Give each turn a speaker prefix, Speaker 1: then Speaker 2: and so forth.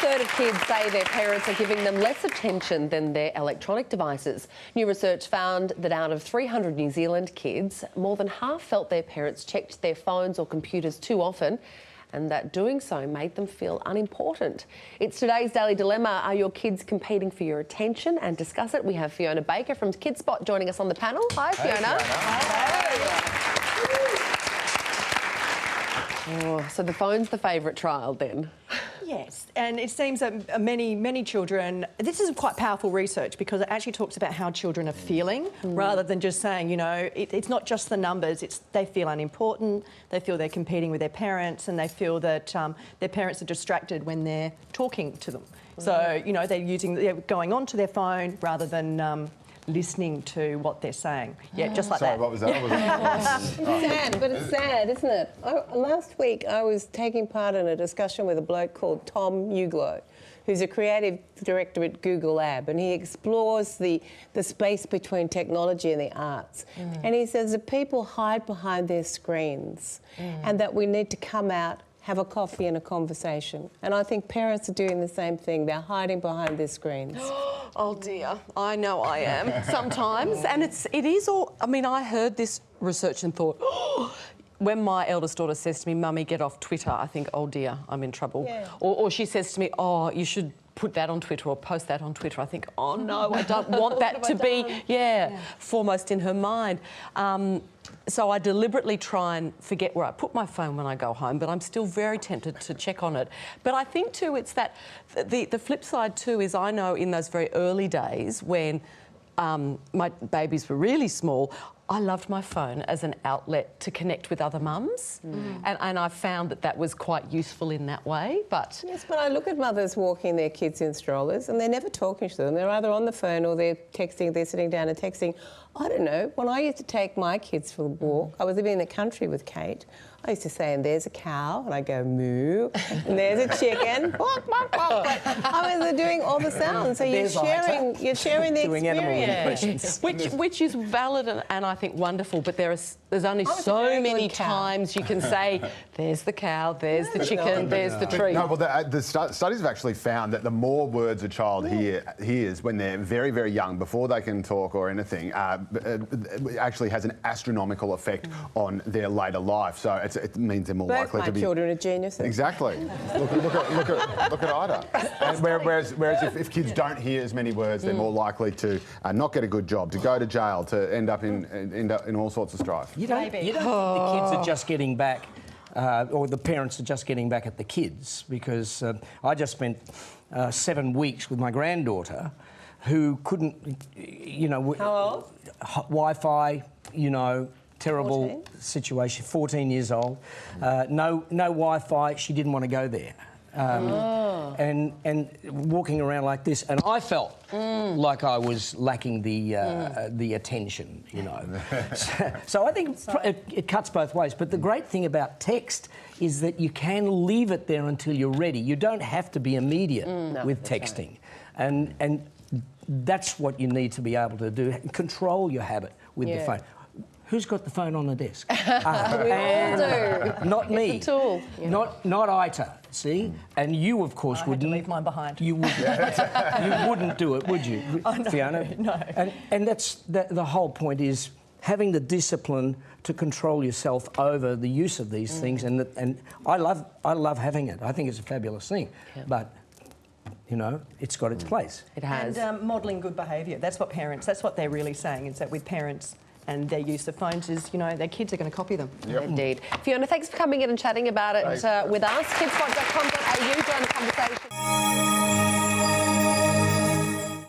Speaker 1: third of kids say their parents are giving them less attention than their electronic devices. New research found that out of 300 New Zealand kids, more than half felt their parents checked their phones or computers too often, and that doing so made them feel unimportant. It's today's Daily Dilemma. Are your kids competing for your attention? And discuss it, we have Fiona Baker from Kidspot joining us on the panel. Hi, Fiona. Oh, so the phone's the favourite child then?
Speaker 2: Yes, and it seems that many children, this is quite powerful research because it actually talks about how children are feeling rather than just saying, you know, it's not just the numbers, it's they feel unimportant, they feel they're competing with their parents, and they feel that their parents are distracted when they're talking to them. So, you know, they're going onto their phone rather than listening to what they're saying. Yeah, just like
Speaker 3: Sorry,
Speaker 2: that.
Speaker 3: what was that?
Speaker 4: It's sad, but it's sad, isn't it? Last week I was taking part in a discussion with a bloke called Tom Uglow, who's a creative director at Google Lab, and he explores the space between technology and the arts. And he says that people hide behind their screens and that we need to come out, have a coffee and a conversation. And I think parents are doing the same thing. They're hiding behind their screens.
Speaker 5: Oh dear, I know I am sometimes, and it is all. I mean, I heard this research and thought, oh, when my eldest daughter says to me, "Mummy, get off Twitter," I think, oh dear, I'm in trouble. Yeah. Or she says to me, "Oh, you should put that on Twitter or post that on Twitter." I think, oh no, I don't want that to be, foremost in her mind. So I deliberately try and forget where I put my phone when I go home, but I'm still very tempted to check on it. But I think too, it's that the flip side too is I know in those very early days when my babies were really small, I loved my phone as an outlet to connect with other mums, and I found that was quite useful in that way. But
Speaker 4: yes, but I look at mothers walking their kids in strollers and they're never talking to them. They're either on the phone or they're texting, they're sitting down and texting. I don't know, when I used to take my kids for a walk, I was living in the country with Kate, I used to say, and there's a cow, and I go moo, and there's a chicken, bark, bark, bark. I mean, they're doing all the sounds, so you're sharing the experience.
Speaker 5: Which is valid and I think wonderful, but there's only so many times you can say, there's the cow, there's the chicken, there's the tree.
Speaker 3: No, well, the studies have actually found that the more words a child hears when they're very, very young, before they can talk or anything, actually has an astronomical effect on their later life. So it means they're more likely to be...
Speaker 4: my children are geniuses.
Speaker 3: Exactly. look at Ida. And whereas if kids don't hear as many words, they're more likely to not get a good job, to go to jail, to end up in all sorts of strife.
Speaker 6: You don't think the kids are just getting back, or the parents are just getting back at the kids, because I just spent 7 weeks with my granddaughter, who couldn't, you know...
Speaker 4: How old?
Speaker 6: Wi-Fi, you know, terrible
Speaker 4: 14?
Speaker 6: situation, 14 years old. No Wi-Fi, she didn't want to go there. And walking around like this, and I felt like I was lacking the attention, you know. So I think it cuts both ways. But the great thing about text is that you can leave it there until you're ready. You don't have to be immediate with texting. Right. And that's what you need to be able to do. Control your habit with the phone. Who's got the phone on the desk?
Speaker 1: We all do.
Speaker 6: Not me.
Speaker 1: It's a tool.
Speaker 6: Not Ita. See, and you of course wouldn't
Speaker 2: leave mine behind.
Speaker 6: You wouldn't. You wouldn't do it, would you, Fiona?
Speaker 2: No.
Speaker 6: And that's the whole point, is having the discipline to control yourself over the use of these things. And I love having it. I think it's a fabulous thing. Yeah. But you know, it's got its place.
Speaker 1: It has.
Speaker 2: And modelling good behaviour. That's what they're really saying, is that with parents and their use of phones is, you know, their kids are going to copy them.
Speaker 1: Yep. Indeed. Fiona, thanks for coming in and chatting about it with us. Kidspot.com.au, join the conversation.